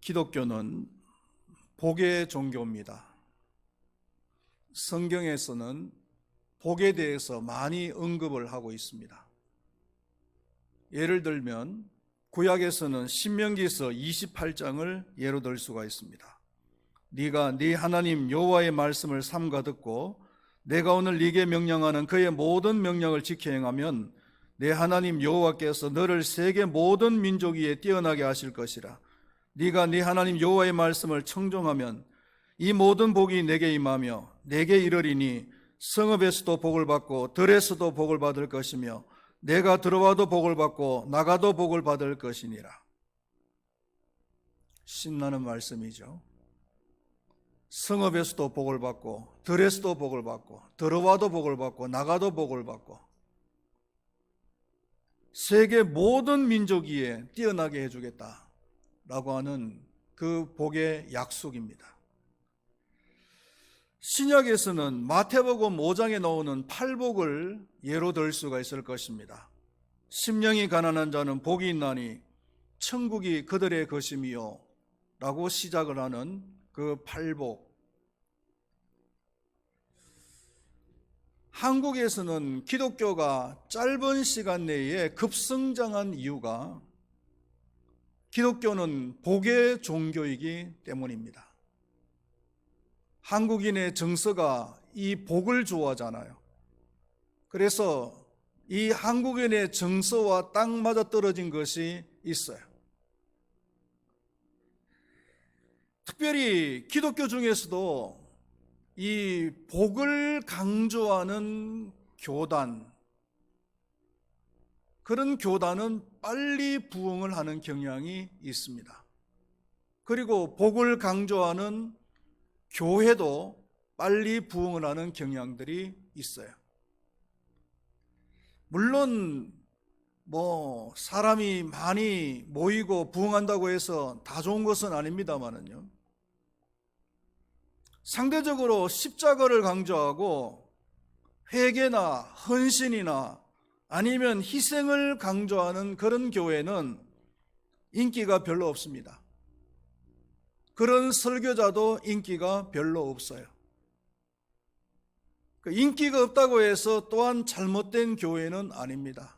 기독교는 복의 종교입니다. 성경에서는 복에 대해서 많이 언급을 하고 있습니다. 예를 들면 구약에서는 신명기서 28장을 예로 들 수가 있습니다. 네가 네 하나님 여호와의 말씀을 삼가 듣고 내가 오늘 네게 명령하는 그의 모든 명령을 지켜 행하면 내 하나님 여호와께서 너를 세계 모든 민족 위에 뛰어나게 하실 것이라. 네가 네 하나님 여호와의 말씀을 청종하면 이 모든 복이 내게 임하며 내게 이르리니 성읍에서도 복을 받고 들에서도 복을 받을 것이며 내가 들어와도 복을 받고 나가도 복을 받을 것이니라. 신나는 말씀이죠. 성읍에서도 복을 받고 들에서도 복을 받고 들어와도 복을 받고 나가도 복을 받고 세계 모든 민족 위에 뛰어나게 해주겠다라고 하는 그 복의 약속입니다. 신약에서는 마태복음 5장에 나오는 팔복을 예로 들 수가 있을 것입니다. 심령이 가난한 자는 복이 있나니 천국이 그들의 것임이요 라고 시작을 하는 그 팔복. 한국에서는 기독교가 짧은 시간 내에 급성장한 이유가 기독교는 복의 종교이기 때문입니다. 한국인의 정서가 이 복을 좋아하잖아요. 그래서 이 한국인의 정서와 딱 맞아떨어진 것이 있어요. 특별히 기독교 중에서도 이 복을 강조하는 교단, 그런 교단은 빨리 부흥을 하는 경향이 있습니다. 그리고 복을 강조하는 교회도 빨리 부흥을 하는 경향들이 있어요. 물론 사람이 많이 모이고 부흥한다고 해서 다 좋은 것은 아닙니다만은요. 상대적으로 십자가를 강조하고 회개나 헌신이나 아니면 희생을 강조하는 그런 교회는 인기가 별로 없습니다. 그런 설교자도 인기가 별로 없어요. 인기가 없다고 해서 또한 잘못된 교회는 아닙니다.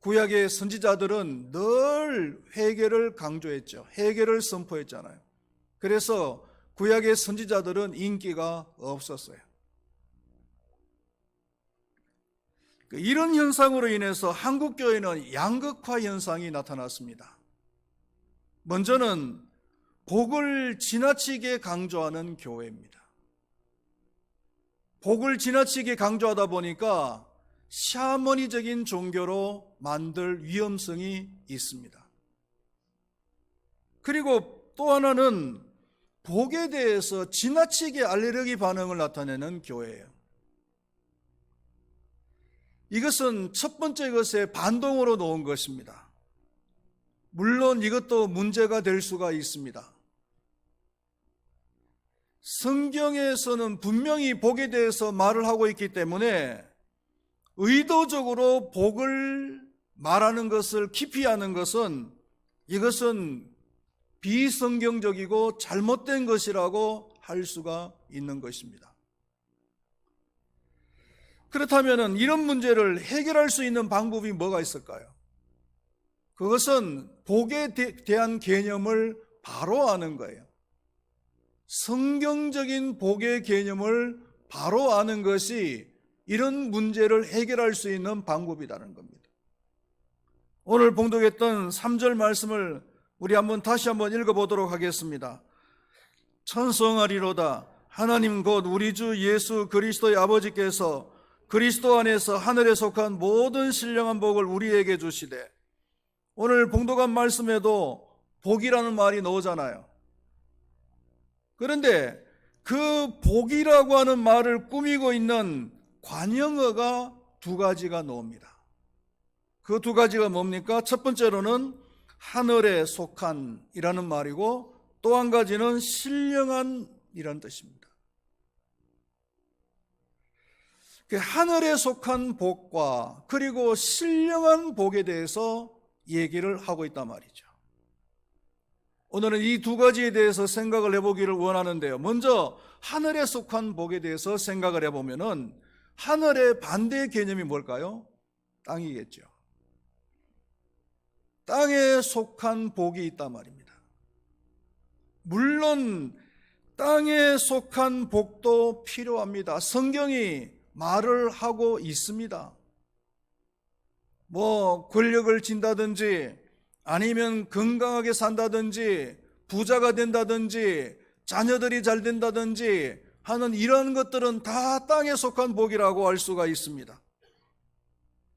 구약의 선지자들은 늘 회개를 강조했죠. 회개를 선포했잖아요. 그래서 구약의 선지자들은 인기가 없었어요. 이런 현상으로 인해서 한국 교회는 양극화 현상이 나타났습니다. 먼저는 복을 지나치게 강조하는 교회입니다. 복을 지나치게 강조하다 보니까 샤머니적인 종교로 만들 위험성이 있습니다. 그리고 또 하나는 복에 대해서 지나치게 알레르기 반응을 나타내는 교회예요. 이것은 첫 번째 것에 반동으로 놓은 것입니다. 물론 이것도 문제가 될 수가 있습니다. 성경에서는 분명히 복에 대해서 말을 하고 있기 때문에 의도적으로 복을 말하는 것을 기피하는 것은 이것은 비성경적이고 잘못된 것이라고 할 수가 있는 것입니다. 그렇다면 이런 문제를 해결할 수 있는 방법이 뭐가 있을까요? 그것은 복에 대한 개념을 바로 아는 거예요. 성경적인 복의 개념을 바로 아는 것이 이런 문제를 해결할 수 있는 방법이라는 겁니다. 오늘 봉독했던 3절 말씀을 우리 다시 한번 읽어보도록 하겠습니다. 찬송하리로다. 하나님 곧 우리 주 예수 그리스도의 아버지께서 그리스도 안에서 하늘에 속한 모든 신령한 복을 우리에게 주시되, 오늘 봉독한 말씀에도 복이라는 말이 나오잖아요. 그런데 그 복이라고 하는 말을 꾸미고 있는 관형어가 두 가지가 나옵니다. 그 두 가지가 뭡니까? 첫 번째로는 하늘에 속한 이라는 말이고, 또 한 가지는 신령한 이라는 뜻입니다. 그 하늘에 속한 복과 그리고 신령한 복에 대해서 얘기를 하고 있단 말이죠. 오늘은 이 두 가지에 대해서 생각을 해보기를 원하는데요. 먼저 하늘에 속한 복에 대해서 생각을 해보면은 하늘의 반대 개념이 뭘까요? 땅이겠죠. 땅에 속한 복이 있단 말입니다. 물론 땅에 속한 복도 필요합니다. 성경이 말을 하고 있습니다. 권력을 진다든지 아니면 건강하게 산다든지 부자가 된다든지 자녀들이 잘 된다든지 하는 이런 것들은 다 땅에 속한 복이라고 할 수가 있습니다.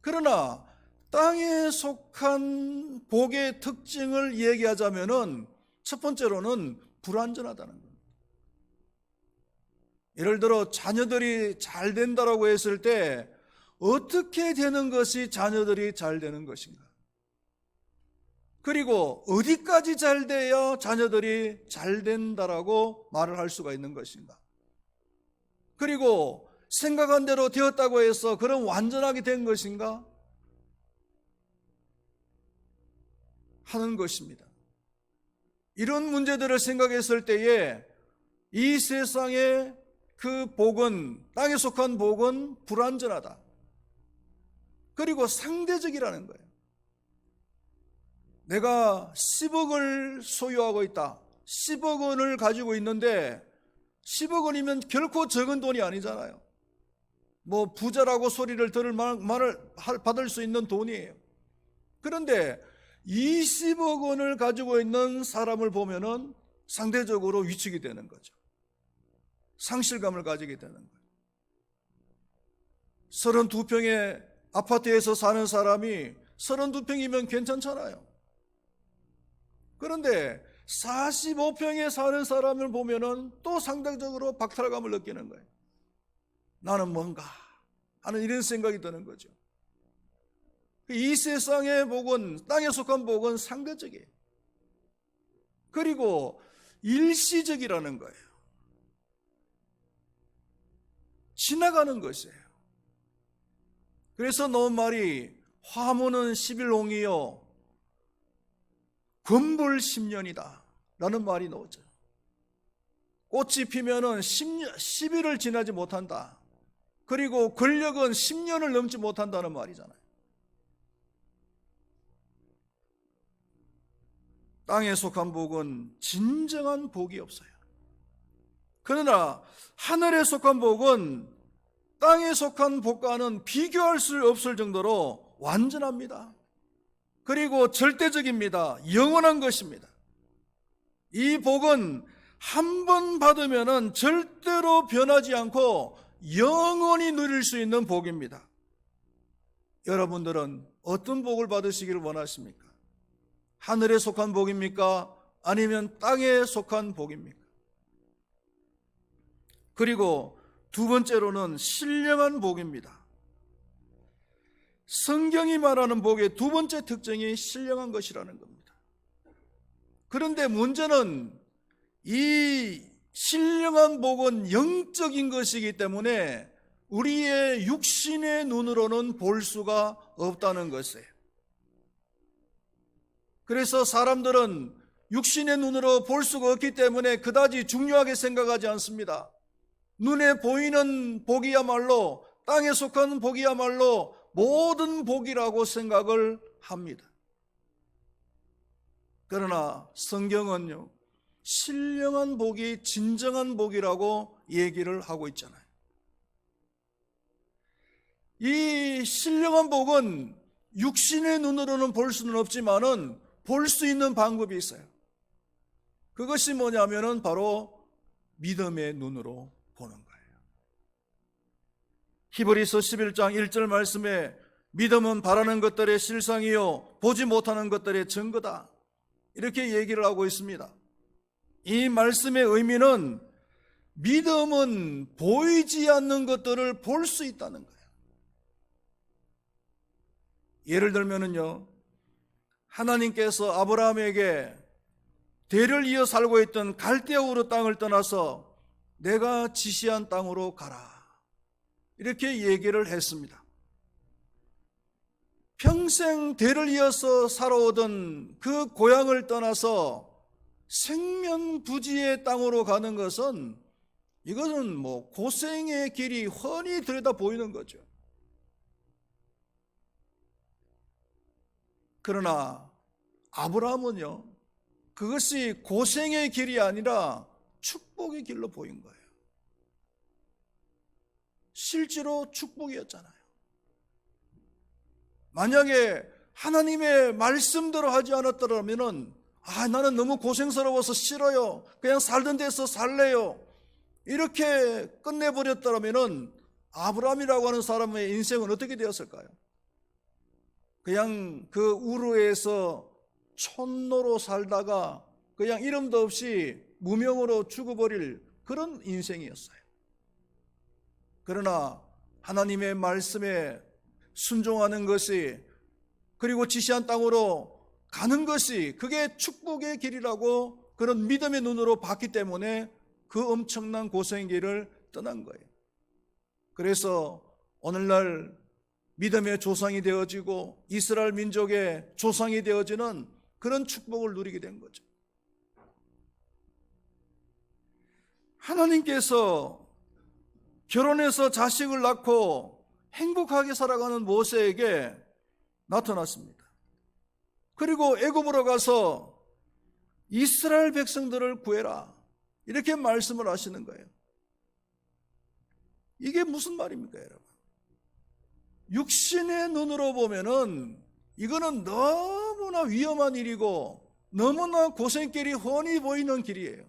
그러나 땅에 속한 복의 특징을 얘기하자면은 첫 번째로는 불완전하다는 겁니다. 예를 들어 자녀들이 잘 된다라고 했을 때 어떻게 되는 것이 자녀들이 잘 되는 것인가? 그리고 어디까지 잘 돼야 자녀들이 잘 된다라고 말을 할 수가 있는 것인가? 그리고 생각한 대로 되었다고 해서 그럼 완전하게 된 것인가? 하는 것입니다. 이런 문제들을 생각했을 때에 이 세상의 그 복은, 땅에 속한 복은 불완전하다. 그리고 상대적이라는 거예요. 내가 10억을 소유하고 있다. 10억 원을 가지고 있는데 10억 원이면 결코 적은 돈이 아니잖아요. 부자라고 소리를 들을 말을 받을 수 있는 돈이에요. 그런데 20억 원을 가지고 있는 사람을 보면은 상대적으로 위축이 되는 거죠. 상실감을 가지게 되는 거예요. 32평의 아파트에서 사는 사람이 32평이면 괜찮잖아요. 그런데 45평에 사는 사람을 보면은 또 상대적으로 박탈감을 느끼는 거예요. 나는 뭔가 하는 이런 생각이 드는 거죠. 이 세상의 복은, 땅에 속한 복은 상대적이에요. 그리고 일시적이라는 거예요. 지나가는 것이에요. 그래서 나온 말이 화무는 11홍이요 금불 10년이다 라는 말이 나오죠. 꽃이 피면은 10일을 지나지 못한다. 그리고 권력은 10년을 넘지 못한다는 말이잖아요. 땅에 속한 복은 진정한 복이 없어요. 그러나 하늘에 속한 복은 땅에 속한 복과는 비교할 수 없을 정도로 완전합니다. 그리고 절대적입니다. 영원한 것입니다. 이 복은 한 번 받으면 절대로 변하지 않고 영원히 누릴 수 있는 복입니다. 여러분들은 어떤 복을 받으시기를 원하십니까? 하늘에 속한 복입니까? 아니면 땅에 속한 복입니까? 그리고 두 번째로는 신령한 복입니다. 성경이 말하는 복의 두 번째 특징이 신령한 것이라는 겁니다. 그런데 문제는 이 신령한 복은 영적인 것이기 때문에 우리의 육신의 눈으로는 볼 수가 없다는 것이에요. 그래서 사람들은 육신의 눈으로 볼 수가 없기 때문에 그다지 중요하게 생각하지 않습니다. 눈에 보이는 복이야말로, 땅에 속한 복이야말로 모든 복이라고 생각을 합니다. 그러나 성경은요, 신령한 복이 진정한 복이라고 얘기를 하고 있잖아요. 이 신령한 복은 육신의 눈으로는 볼 수는 없지만은 볼 수 있는 방법이 있어요. 그것이 뭐냐면은 바로 믿음의 눈으로 보는 거예요. 히브리서 11장 1절 말씀에 믿음은 바라는 것들의 실상이요 보지 못하는 것들의 증거다, 이렇게 얘기를 하고 있습니다. 이 말씀의 의미는 믿음은 보이지 않는 것들을 볼 수 있다는 거예요. 예를 들면은요, 하나님께서 아브라함에게 대를 이어 살고 있던 갈대아 우르 땅을 떠나서 내가 지시한 땅으로 가라, 이렇게 얘기를 했습니다. 평생 대를 이어서 살아오던 그 고향을 떠나서 생면부지의 땅으로 가는 것은 이것은 고생의 길이 훤히 들여다 보이는 거죠. 그러나 아브라함은요, 그것이 고생의 길이 아니라 축복의 길로 보인 거예요. 실제로 축복이었잖아요. 만약에 하나님의 말씀대로 하지 않았더라면 나는 너무 고생스러워서 싫어요, 그냥 살던 데서 살래요, 이렇게 끝내버렸더라면 아브라함이라고 하는 사람의 인생은 어떻게 되었을까요? 그냥 그 우르에서 촌노로 살다가 그냥 이름도 없이 무명으로 죽어버릴 그런 인생이었어요. 그러나 하나님의 말씀에 순종하는 것이, 그리고 지시한 땅으로 가는 것이, 그게 축복의 길이라고 그런 믿음의 눈으로 봤기 때문에 그 엄청난 고생의 길을 떠난 거예요. 그래서 오늘날 믿음의 조상이 되어지고 이스라엘 민족의 조상이 되어지는 그런 축복을 누리게 된 거죠. 하나님께서 결혼해서 자식을 낳고 행복하게 살아가는 모세에게 나타났습니다. 그리고 애굽으로 가서 이스라엘 백성들을 구해라, 이렇게 말씀을 하시는 거예요. 이게 무슨 말입니까, 여러분? 육신의 눈으로 보면은 이거는 너무나 위험한 일이고 너무나 고생길이 훤히 보이는 길이에요.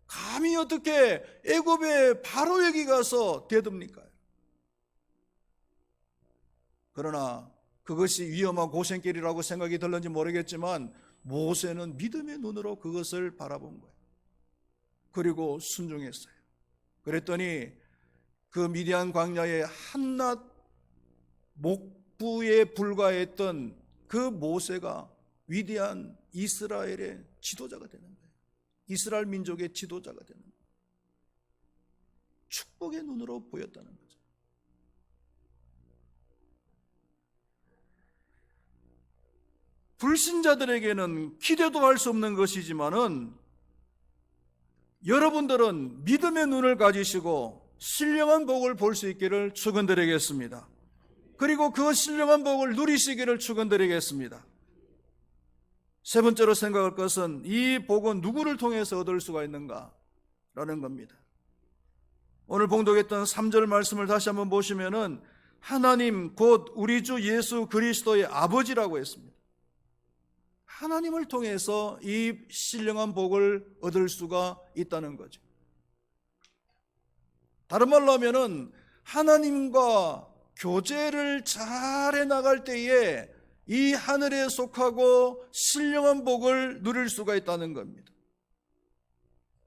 감히 어떻게 애굽의 바로에게 가서 대듭니까? 그러나 그것이 위험한 고생길이라고 생각이 들는지 모르겠지만 모세는 믿음의 눈으로 그것을 바라본 거예요. 그리고 순종했어요. 그랬더니 그 미디안 광야의 한낱 목부에 불과했던 그 모세가 위대한 이스라엘의 지도자가 되는 거예요. 이스라엘 민족의 지도자가 되는 거예요. 축복의 눈으로 보였다는 거죠. 불신자들에게는 기대도 할 수 없는 것이지만은 여러분들은 믿음의 눈을 가지시고 신령한 복을 볼 수 있기를 축원드리겠습니다. 그리고 그 신령한 복을 누리시기를 축원드리겠습니다. 세 번째로 생각할 것은 이 복은 누구를 통해서 얻을 수가 있는가라는 겁니다. 오늘 봉독했던 3절 말씀을 다시 한번 보시면은 하나님 곧 우리 주 예수 그리스도의 아버지라고 했습니다. 하나님을 통해서 이 신령한 복을 얻을 수가 있다는 거죠. 다른 말로 하면은 하나님과 교제를 잘 해나갈 때에 이 하늘에 속하고 신령한 복을 누릴 수가 있다는 겁니다.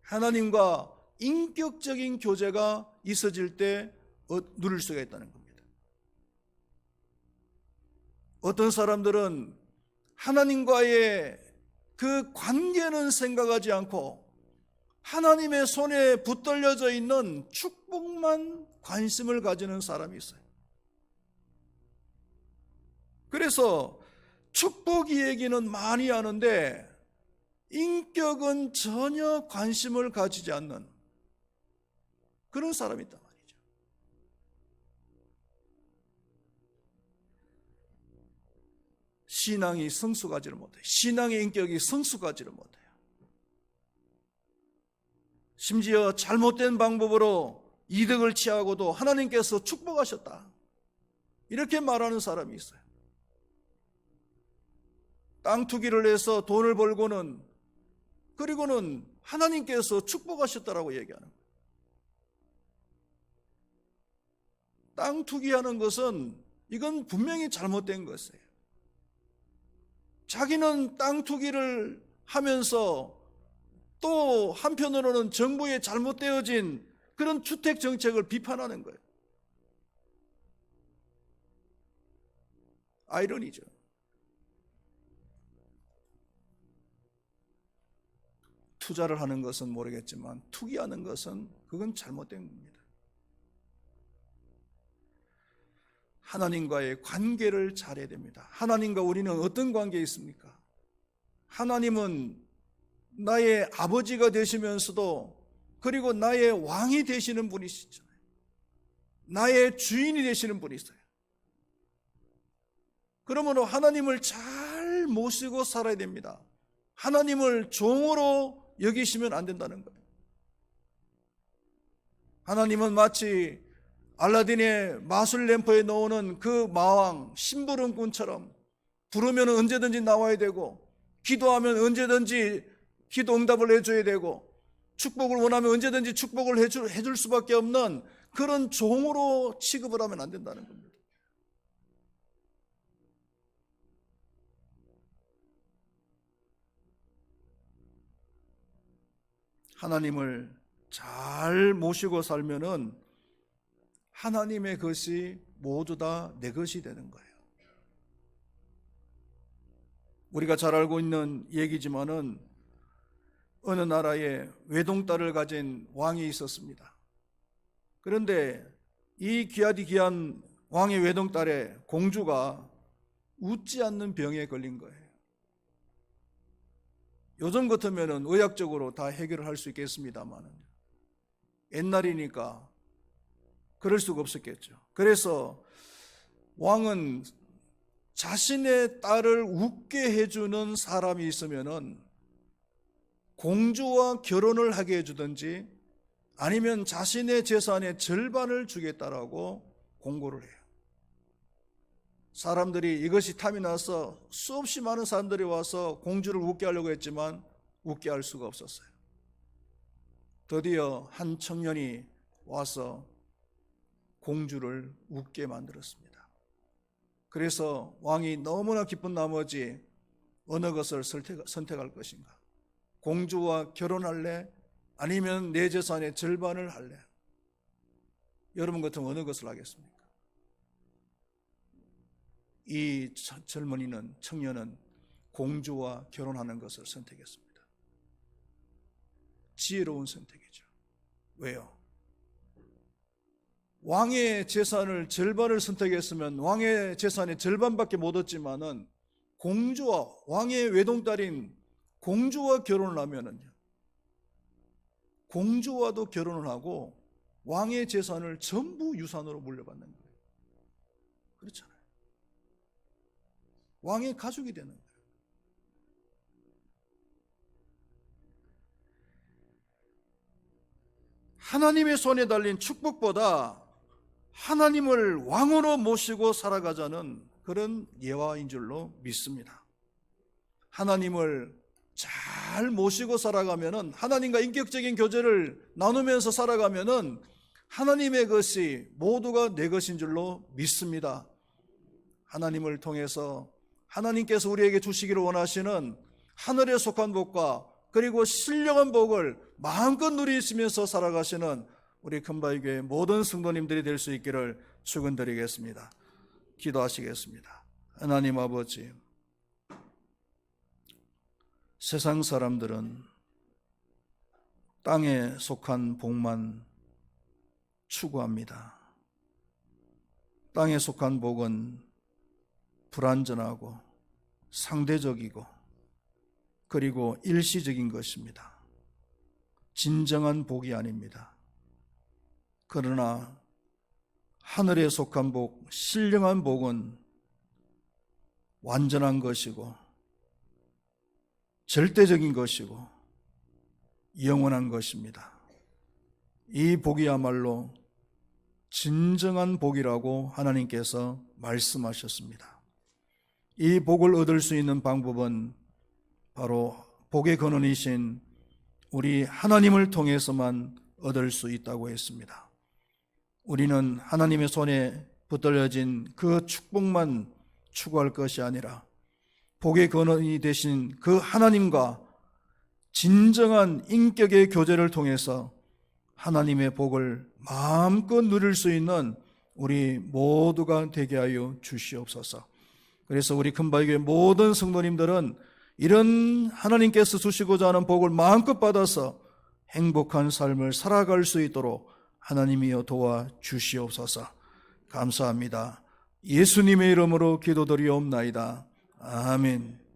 하나님과 인격적인 교제가 있어질 때 누릴 수가 있다는 겁니다. 어떤 사람들은 하나님과의 그 관계는 생각하지 않고 하나님의 손에 붙들려져 있는 축복만 관심을 가지는 사람이 있어요. 그래서 축복 이야기는 많이 하는데 인격은 전혀 관심을 가지지 않는 그런 사람이 있단 말이죠. 신앙이 성숙하지를 못해요. 신앙의 인격이 성숙하지를 못해요. 심지어 잘못된 방법으로 이득을 취하고도 하나님께서 축복하셨다, 이렇게 말하는 사람이 있어요. 땅 투기를 해서 돈을 벌고는, 그리고는 하나님께서 축복하셨다라고 얘기하는 거예요. 땅 투기하는 것은 이건 분명히 잘못된 것이에요. 자기는 땅 투기를 하면서 또 한편으로는 정부의 잘못되어진 그런 주택 정책을 비판하는 거예요. 아이러니죠. 투자를 하는 것은 모르겠지만 투기하는 것은 그건 잘못된 겁니다. 하나님과의 관계를 잘해야 됩니다. 하나님과 우리는 어떤 관계에 있습니까? 하나님은 나의 아버지가 되시면서도 그리고 나의 왕이 되시는 분이시잖아요. 나의 주인이 되시는 분이세요. 그러므로 하나님을 잘 모시고 살아야 됩니다. 하나님을 종으로 여기시면 안 된다는 거예요. 하나님은 마치 알라딘의 마술 램프에 넣어놓은 그 마왕 심부름꾼처럼 부르면 언제든지 나와야 되고, 기도하면 언제든지 기도 응답을 해줘야 되고, 축복을 원하면 언제든지 축복을 해줄 수밖에 없는 그런 종으로 취급을 하면 안 된다는 겁니다. 하나님을 잘 모시고 살면은 하나님의 것이 모두 다 내 것이 되는 거예요. 우리가 잘 알고 있는 얘기지만은 어느 나라에 외동딸을 가진 왕이 있었습니다. 그런데 이 귀한 왕의 외동딸의 공주가 웃지 않는 병에 걸린 거예요. 요즘 같으면 의학적으로 다 해결을 할 수 있겠습니다만 옛날이니까 그럴 수가 없었겠죠. 그래서 왕은 자신의 딸을 웃게 해주는 사람이 있으면은 공주와 결혼을 하게 해주든지 아니면 자신의 재산의 절반을 주겠다라고 공고를 해요. 사람들이 이것이 탐이 나서 수없이 많은 사람들이 와서 공주를 웃게 하려고 했지만 웃게 할 수가 없었어요. 드디어 한 청년이 와서 공주를 웃게 만들었습니다. 그래서 왕이 너무나 기쁜 나머지 어느 것을 선택할 것인가? 공주와 결혼할래? 아니면 내 재산의 절반을 할래? 여러분 같으면 어느 것을 하겠습니까? 이 청년은 공주와 결혼하는 것을 선택했습니다. 지혜로운 선택이죠. 왜요? 왕의 재산을 절반을 선택했으면 왕의 재산의 절반밖에 못 얻지만은 공주와 왕의 외동딸인 공주와 결혼을 하면은요, 공주와도 결혼을 하고 왕의 재산을 전부 유산으로 물려받는 거예요. 그렇잖아요. 왕의 가족이 되는 거예요. 하나님의 손에 달린 축복보다 하나님을 왕으로 모시고 살아가자는 그런 예화인 줄로 믿습니다. 하나님을 잘 모시고 살아가면은, 하나님과 인격적인 교제를 나누면서 살아가면은 하나님의 것이 모두가 내 것인 줄로 믿습니다. 하나님을 통해서 하나님께서 우리에게 주시기를 원하시는 하늘에 속한 복과 그리고 신령한 복을 마음껏 누리시면서 살아가시는 우리 금바위교회 모든 성도님들이 될 수 있기를 축원드리겠습니다. 기도하시겠습니다. 하나님 아버지, 세상 사람들은 땅에 속한 복만 추구합니다. 땅에 속한 복은 불완전하고 상대적이고 그리고 일시적인 것입니다. 진정한 복이 아닙니다. 그러나 하늘에 속한 복, 신령한 복은 완전한 것이고 절대적인 것이고 영원한 것입니다. 이 복이야말로 진정한 복이라고 하나님께서 말씀하셨습니다. 이 복을 얻을 수 있는 방법은 바로 복의 근원이신 우리 하나님을 통해서만 얻을 수 있다고 했습니다. 우리는 하나님의 손에 붙들려진 그 축복만 추구할 것이 아니라 복의 근원이 되신 그 하나님과 진정한 인격의 교제를 통해서 하나님의 복을 마음껏 누릴 수 있는 우리 모두가 되게 하여 주시옵소서. 그래서 우리 금바위교회 모든 성도님들은 이런 하나님께서 주시고자 하는 복을 마음껏 받아서 행복한 삶을 살아갈 수 있도록 하나님이여 도와 주시옵소서. 감사합니다. 예수님의 이름으로 기도드리옵나이다. 아멘.